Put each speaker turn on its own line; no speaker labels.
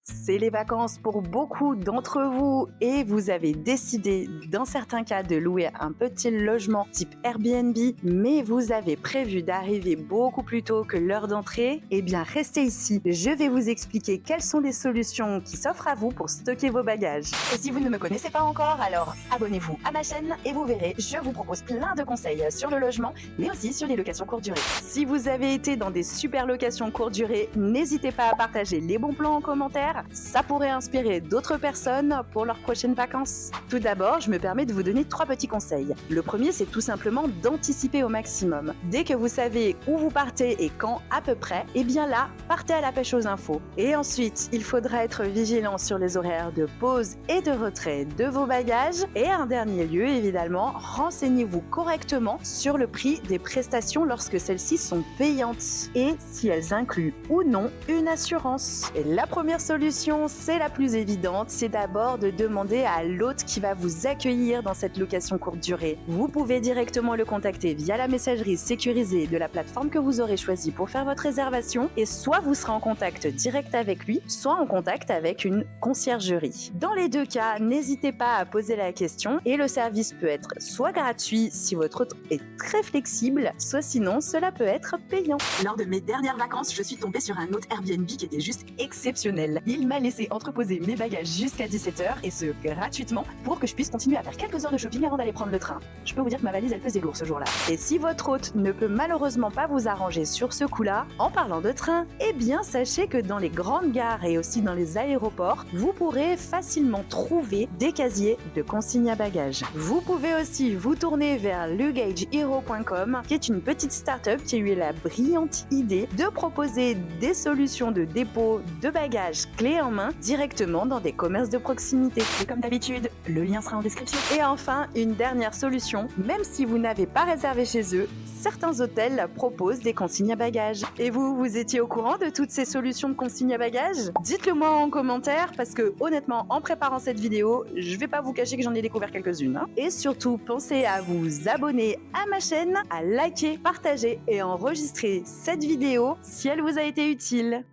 C'est les vacances pour beaucoup d'entre vous et vous avez décidé, dans certains cas, de louer un petit logement type Airbnb, mais vous avez prévu d'arriver beaucoup plus tôt que l'heure d'entrée. Eh bien, restez ici. Je vais vous expliquer quelles sont les solutions qui s'offrent à vous pour stocker vos bagages.
Et si vous ne me connaissez pas encore, alors abonnez-vous à ma chaîne et vous verrez, je vous propose plein de conseils sur le logement, mais aussi sur les locations courte durée.
Si vous avez été dans des super locations courte durée, n'hésitez pas à partager les bons plans en commentaire. Ça pourrait inspirer d'autres personnes pour leurs prochaines vacances. Tout d'abord, je me permets de vous donner 3 petits conseils. Le premier, c'est tout simplement d'anticiper au maximum. Dès que vous savez où vous partez et quand à peu près, eh bien là, partez à la pêche aux infos. Et ensuite, il faudra être vigilant sur les horaires de pause et de retrait de vos bagages. Et en dernier lieu, évidemment, renseignez-vous correctement sur le prix des prestations lorsque celles-ci sont payantes et si elles incluent ou non une assurance. Et la première solution, c'est la plus évidente, c'est d'abord de demander à l'hôte qui va vous accueillir dans cette location courte durée. Vous pouvez directement le contacter via la messagerie sécurisée de la plateforme que vous aurez choisie pour faire votre réservation et soit vous serez en contact direct avec lui, soit en contact avec une conciergerie. Dans les deux cas, n'hésitez pas à poser la question et le service peut être soit gratuit si votre hôte est très flexible, soit sinon cela peut être payant.
Lors de mes dernières vacances, je suis tombée sur un hôte Airbnb qui était juste exceptionnel. Il m'a laissé entreposer mes bagages jusqu'à 17h et ce gratuitement pour que je puisse continuer à faire quelques heures de shopping avant d'aller prendre le train. Je peux vous dire que ma valise elle pesait lourd ce jour-là.
Et si votre hôte ne peut malheureusement pas vous arranger sur ce coup-là, en parlant de train, eh bien sachez que dans les grandes gares et aussi dans les aéroports, vous pourrez facilement trouver des casiers de consigne à bagages. Vous pouvez aussi vous tourner vers lugagehero.com qui est une petite start-up qui a eu la brillante idée de proposer des solutions de dépôt de bagages clés en main directement dans des commerces de proximité.
Et comme d'habitude, le lien sera en description.
Et enfin, une dernière solution, même si vous n'avez pas réservé chez eux, certains hôtels proposent des consignes à bagages. Et vous étiez au courant de toutes ces solutions de consignes à bagages? Dites-le moi en commentaire parce que honnêtement, en préparant cette vidéo, je vais pas vous cacher que j'en ai découvert quelques-unes. Et surtout, pensez à vous abonner à ma chaîne, à liker, partager et enregistrer cette vidéo si elle vous a été utile.